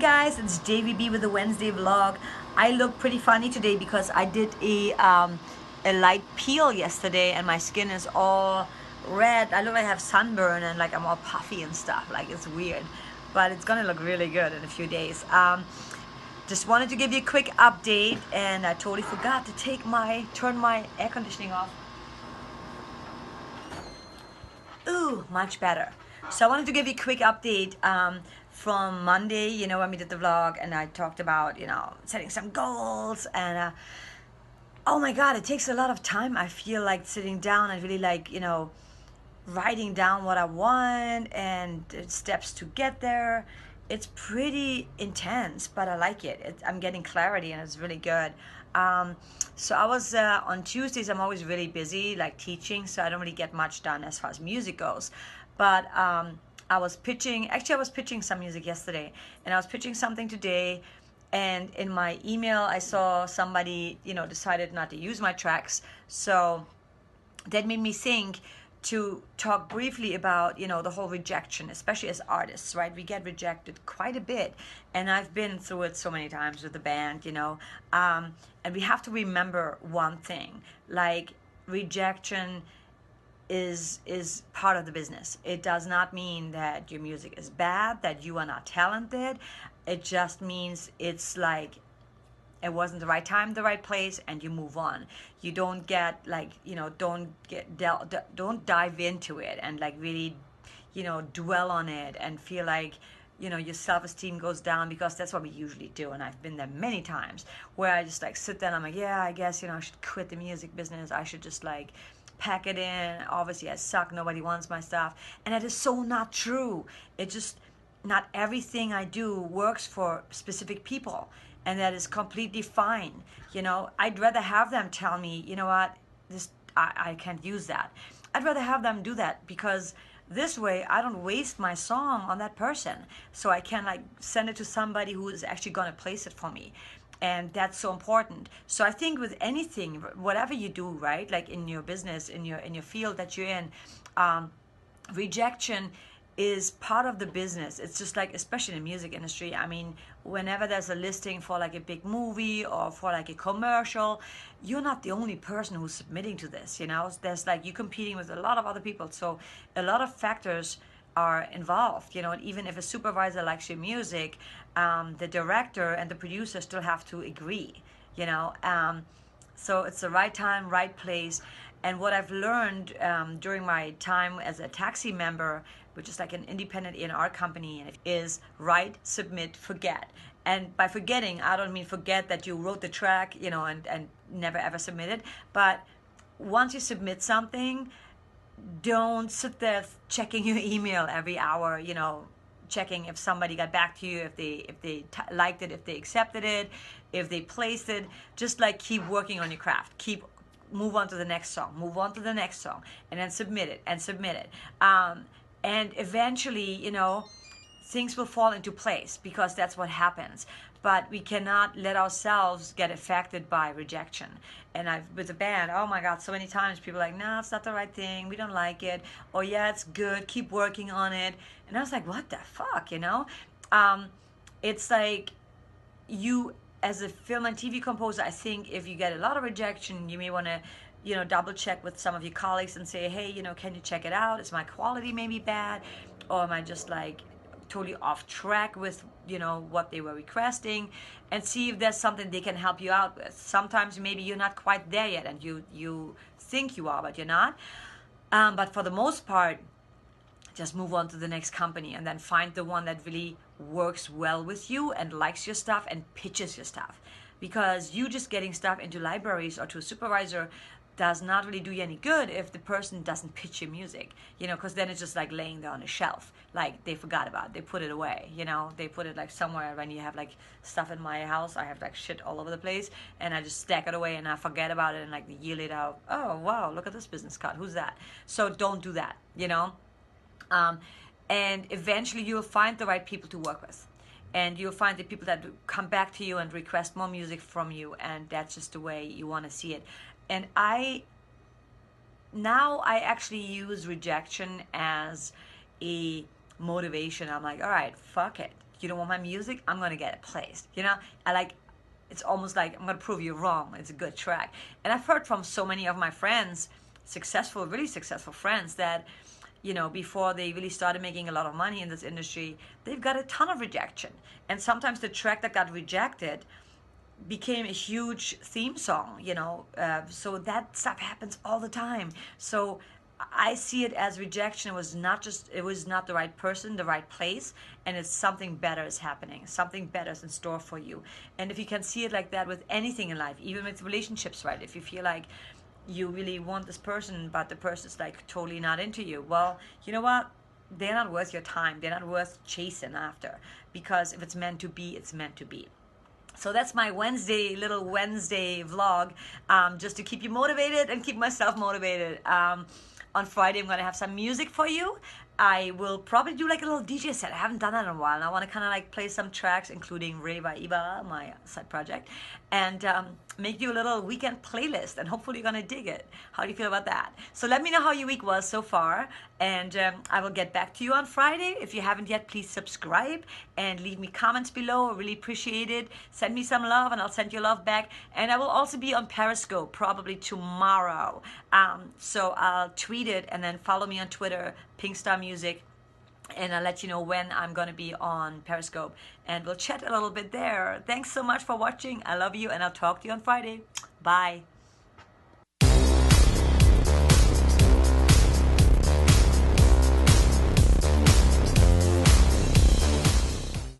guys, it's JVB with the Wednesday vlog. I look pretty funny today because I did a light peel yesterday and my skin is all red. I look like I have sunburn and like I'm all puffy and stuff. Like it's weird, but it's gonna look really good in a few days. Just wanted to give you a quick update, and I totally forgot to turn my air conditioning off. Ooh, much better. So I wanted to give you a quick update from Monday, when we did the vlog and I talked about, setting some goals and oh my God, it takes a lot of time. I feel like sitting down and really like, writing down what I want and steps to get there. It's pretty intense, but I like it. I'm getting clarity and it's really good. So I was on Tuesdays, I'm always really busy, like teaching, so I don't really get much done as far as music goes. But I was pitching some music yesterday, and I was pitching something today. And in my email, I saw somebody, decided not to use my tracks. So that made me think to talk briefly about the whole rejection, especially as artists, right? We get rejected quite a bit, and I've been through it so many times with the band, and we have to remember one thing, like rejection is part of the business. It does not mean that your music is bad, that you are not talented. It just means it's like it wasn't the right time, the right place, and you move on. You don't get like, don't dive into it and like really, dwell on it and feel like, your self-esteem goes down, because that's what we usually do. And I've been there many times where I just like sit there and I'm like, yeah, I guess, I should quit the music business. I should just like pack it in. Obviously I suck. Nobody wants my stuff. And that is so not true. It just, not everything I do works for specific people. And that is completely fine. I'd rather have them tell me, you know what, I can't use that. I'd rather have them do that, because this way I don't waste my song on that person. So I can like send it to somebody who is actually going to place it for me. And that's so important. So I think with anything, whatever you do, right, like in your business, in your field that you're in, rejection is part of the business. It's just like, especially in the music industry, I mean, whenever there's a listing for like a big movie or for like a commercial, you're not the only person who's submitting to this, there's like, you're competing with a lot of other people. So a lot of factors are involved, and even if a supervisor likes your music, the director and the producer still have to agree, so it's the right time, right place. And what I've learned during my time as a taxi member, which is like an independent A&R company, is write, submit, forget. And by forgetting, I don't mean forget that you wrote the track, and never ever submit it. But once you submit something, don't sit there checking your email every hour, checking if somebody got back to you, if they liked it, if they accepted it, if they placed it. Just like keep working on your craft. Move on to the next song, move on to the next song, and then submit it and submit it. And eventually, things will fall into place, because that's what happens. But we cannot let ourselves get affected by rejection. And with the band, oh my God, so many times people are like, no, it's not the right thing, we don't like it. Or yeah, it's good, keep working on it. And I was like, what the fuck, It's like, you as a film and TV composer, I think if you get a lot of rejection, you may want to, double check with some of your colleagues and say, hey, can you check it out? Is my quality maybe bad? Or am I just like totally off track with, what they were requesting? And see if there's something they can help you out with. Sometimes maybe you're not quite there yet and you think you are, but you're not. But for the most part, just move on to the next company and then find the one that really works well with you and likes your stuff and pitches your stuff. Because you just getting stuff into libraries or to a supervisor does not really do you any good if the person doesn't pitch your music, because then it's just like laying there on a shelf, like they forgot about it, they put it away, they put it like somewhere. When you have like stuff in my house, I have like shit all over the place, and I just stack it away and I forget about it, and like a year later, oh wow, look at this business card, who's that? So don't do that, and eventually you'll find the right people to work with. And you'll find the people that come back to you and request more music from you, and that's just the way you want to see it. And I actually use rejection as a motivation. I'm like, all right, fuck it. you don't want my music, I'm gonna get it placed. You know, I like, it's almost like I'm gonna prove you wrong. It's a good track. And I've heard from so many of my friends, successful, really successful friends, that, you know, before they really started making a lot of money in this industry, they've got a ton of rejection. And sometimes the track that got rejected became a huge theme song, you know. So that stuff happens all the time. So I see it as rejection. It was not the right person, the right place, and it's something better is happening. Something better is in store for you. And if you can see it like that with anything in life, even with relationships, right? If you feel like you really want this person, but the person's like totally not into you, well, you know what? They're not worth your time. They're not worth chasing after, because if it's meant to be, it's meant to be. So that's my little Wednesday vlog, just to keep you motivated and keep myself motivated. On Friday, I'm going to have some music for you. I will probably do like a little DJ set. I haven't done that in a while, and I want to kind of like play some tracks, including Ray by Iba, my side project, and make you a little weekend playlist, and hopefully you're going to dig it. How do you feel about that? So let me know how your week was so far, and I will get back to you on Friday. If you haven't yet, please subscribe and leave me comments below. I really appreciate it. Send me some love, and I'll send you love back. And I will also be on Periscope probably tomorrow. So I'll tweet it, and then follow me on Twitter, Pinkstar Music, and I'll let you know when I'm going to be on Periscope, and we'll chat a little bit there. Thanks so much for watching. I love you, and I'll talk to you on Friday. Bye.